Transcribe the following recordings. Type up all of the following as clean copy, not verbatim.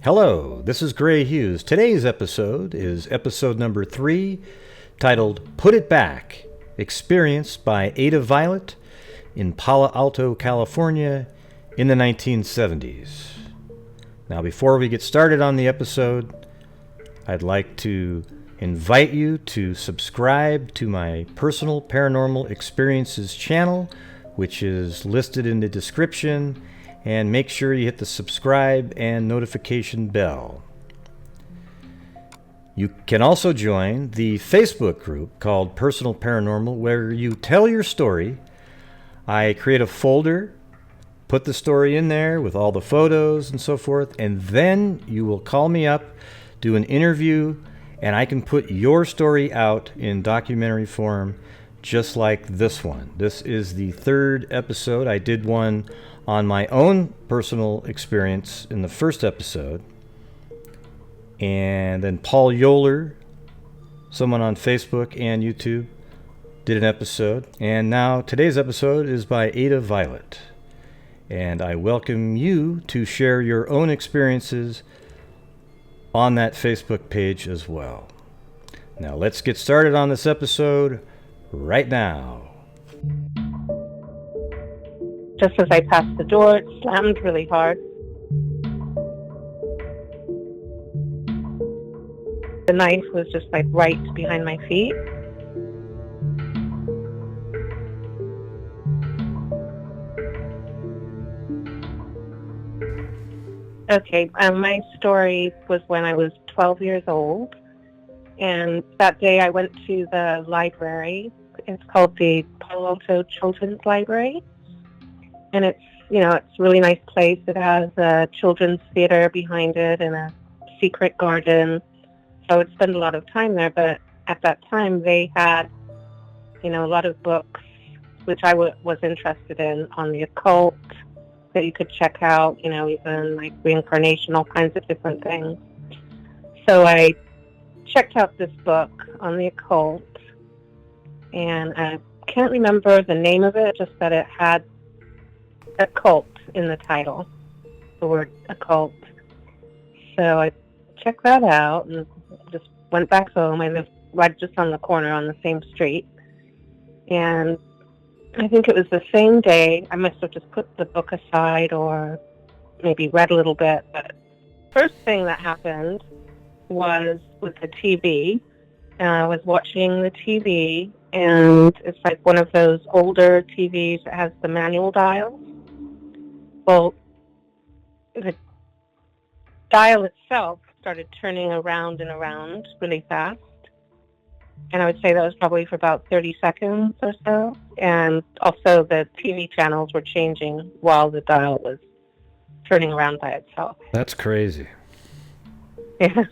Hello, this is Gray Hughes. Today's episode is episode number 3, titled Put It Back, experienced by Ada Violet in Palo Alto, California in the 1970s. Now, before we get started on the episode, I'd like to invite you to subscribe to my personal paranormal experiences channel, which is listed in the description, and make sure you hit the subscribe and notification bell. You can also join the Facebook group called Personal Paranormal, where you tell your story. I create a folder, put the story in there with all the photos and so forth, and then you will call me up, do an interview, and I can put your story out in documentary form, just like this one. This is the 3rd episode. I did one on my own personal experience in the first episode. And then Paul Yoler, someone on Facebook and YouTube, did an episode. And now today's episode is by Ada Violet. And I welcome you to share your own experiences on that Facebook page as well. Now let's get started on this episode right now. Just as I passed the door, it slammed really hard. The knife was just like right behind my feet. Okay, my story was when I was 12 years old, and that day I went to the library. It's called the Palo Children's Library, and it's a really nice place. It has a children's theater behind it and a secret garden, so I would spend a lot of time there. But at that time, they had, a lot of books, which I was interested in, on the occult, that you could check out, even like reincarnation, all kinds of different things. So I checked out this book on the occult, and I can't remember the name of it, just that it had occult in the title, the word occult. So I checked that out and just went back home. I lived right just on the corner on the same street. And I think it was the same day. I must have just put the book aside or maybe read a little bit. But first thing that happened was with the TV. I was watching the TV, and it's like one of those older TVs that has the manual dials. Well, the dial itself started turning around and around really fast. And I would say that was probably for about 30 seconds or so. And also the TV channels were changing while the dial was turning around by itself. That's crazy. Yeah.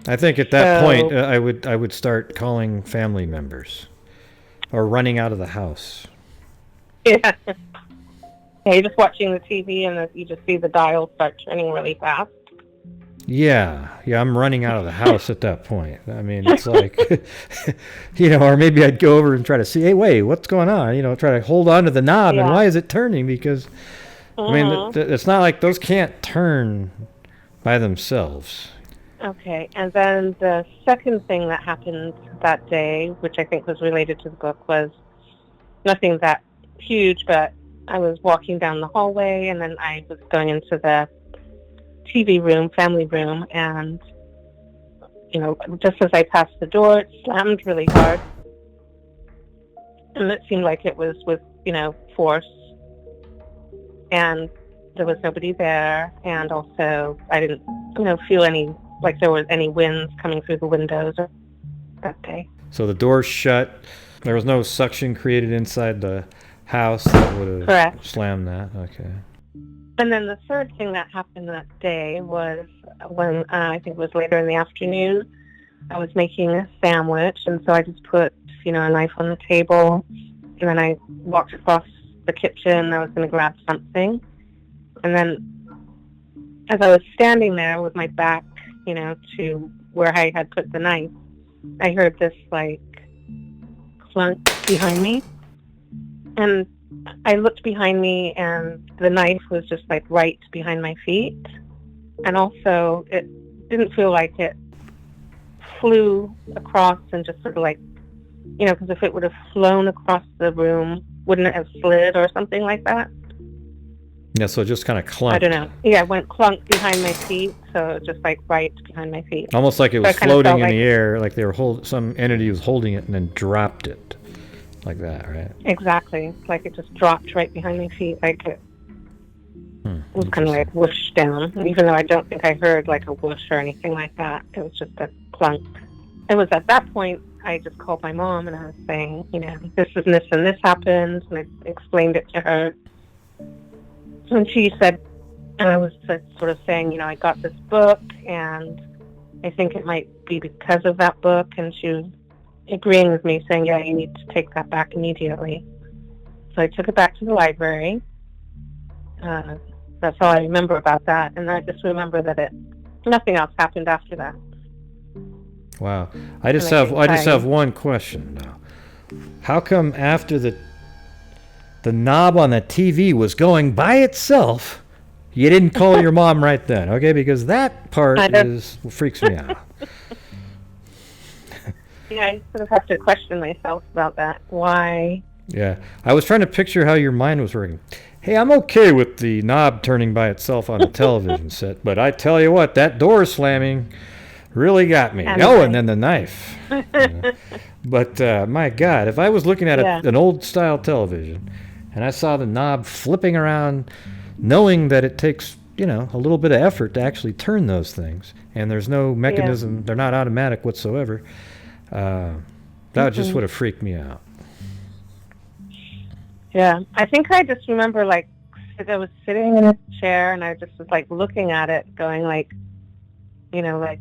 I think at that point, I would start calling family members or running out of the house. Yeah. Yeah, you're just watching the TV and you just see the dial start turning really fast. Yeah, I'm running out of the house at that point. I mean, it's like, or maybe I'd go over and try to see, hey, wait, what's going on? Try to hold on to the knob, and why is it turning? Because, I mean, it's not like those can't turn by themselves. Okay, and then the second thing that happened that day, which I think was related to the book, was nothing that huge, but I was walking down the hallway, and then I was going into the TV room, family room, and, just as I passed the door, it slammed really hard. And it seemed like it was with, force. And there was nobody there, and also I didn't, feel like there was any winds coming through the windows that day. So the door's shut. There was no suction created inside the house that would have slammed that. Okay. And then the third thing that happened that day was when I think it was later in the afternoon. I was making a sandwich, and so I just put a knife on the table, and then I walked across the kitchen. I was going to grab something, and then as I was standing there with my back to where I had put the knife, I heard this like clunk behind me, and I looked behind me, and the knife was just like right behind my feet. And also, it didn't feel like it flew across and just sort of like, because if it would have flown across the room, wouldn't it have slid or something like that? Yeah, so it just kind of clunked. I don't know. Yeah, it went clunk behind my feet, so it was just like right behind my feet. Almost like it was floating in the air, like they were some entity was holding it and then dropped it, like that, right? Exactly, like it just dropped right behind my feet, like it was kind of like whoosh down. Even though I don't think I heard like a whoosh or anything like that, it was just a clunk. It was at that point I just called my mom and I was saying, this and this happened, and I explained it to her. And she said, and I was sort of saying, I got this book, and I think it might be because of that book. And she was agreeing with me, saying, yeah, you need to take that back immediately. So I took it back to the library. That's all I remember about that. And I just remember that nothing else happened after that. Wow. I just have one question now. How come after the knob on the TV was going by itself, you didn't call your mom right then? Okay, because that part freaks me out. Yeah, I sort of have to question myself about that. Why? Yeah, I was trying to picture how your mind was working. Hey, I'm okay with the knob turning by itself on a television set, but I tell you what, that door slamming really got me. And then the knife. But my God, if I was looking at an old-style television and I saw the knob flipping around, knowing that it takes, a little bit of effort to actually turn those things, and there's no mechanism, they're not automatic whatsoever, that just would have freaked me out. Yeah, I think I just remember, I was sitting in a chair, and I just was, looking at it, going,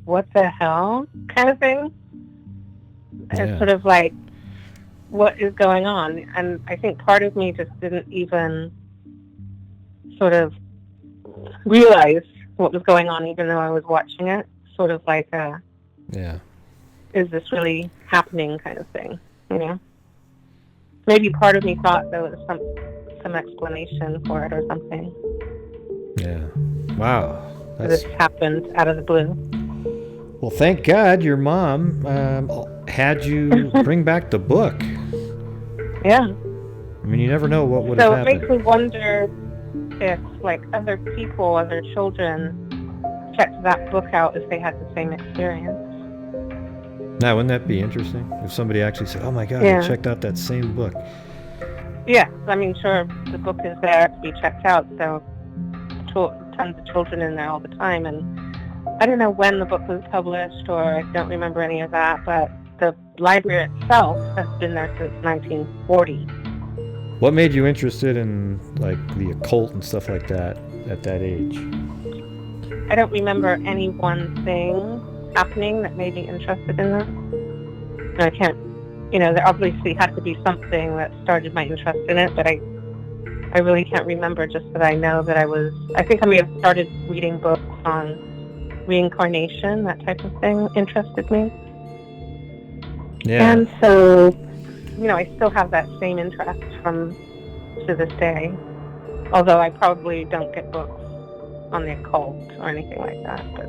what the hell kind of thing? Yeah. It's sort of what is going on? And I think part of me just didn't even sort of realize what was going on, even though I was watching it. Sort of is this really happening kind of thing, Maybe part of me thought there was some explanation for it or something. Yeah. Wow. This happened out of the blue. Well, thank God your mom had you bring back the book. Yeah. I mean, you never know what would have happened. So it makes me wonder if, other people, other children, checked that book out if they had the same experience. Now, wouldn't that be interesting? If somebody actually said, oh my God, I checked out that same book. Yeah, I mean, sure, the book is there to be checked out, so tons of children in there all the time, and I don't know when the book was published, or I don't remember any of that, but the library itself has been there since 1940. What made you interested in, the occult and stuff like that at that age? I don't remember any one thing happening that made me interested in that. I can't, there obviously had to be something that started my interest in it, but I really can't remember, just that I know that I think I may have started reading books on reincarnation, that type of thing interested me. Yeah. And so, I still have that same interest to this day, although I probably don't get books on the occult or anything like that, but...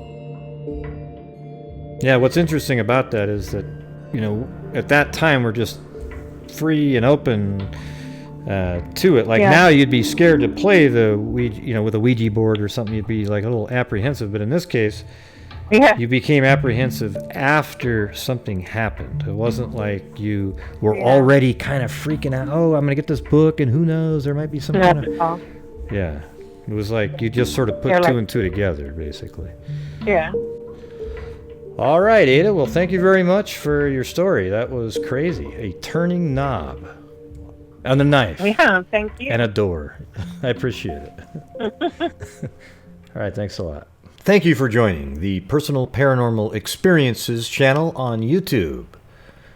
Yeah, what's interesting about that is that, at that time we're just free and open to it. Now you'd be scared to play the Ouija, with a Ouija board or something. You'd be a little apprehensive. But in this case, you became apprehensive after something happened. It wasn't like you were already kind of freaking out. Oh, I'm going to get this book, and who knows, there might be some kind of... Yeah. It was like you just sort of put two and two together, basically. Yeah. All right, Ada. Well, thank you very much for your story. That was crazy. A turning knob. And a knife. Yeah, thank you. And a door. I appreciate it. All right, thanks a lot. Thank you for joining the Personal Paranormal Experiences channel on YouTube.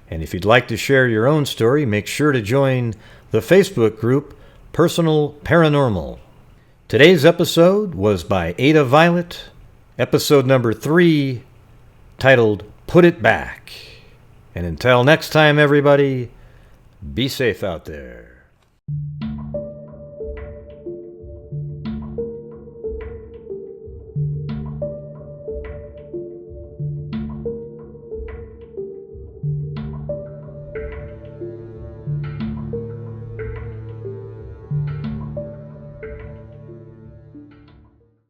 And if you'd like to share your own story, make sure to join the Facebook group Personal Paranormal. Today's episode was by Ada Violet, episode number 3, titled Put It Back. And until next time, everybody, be safe out there.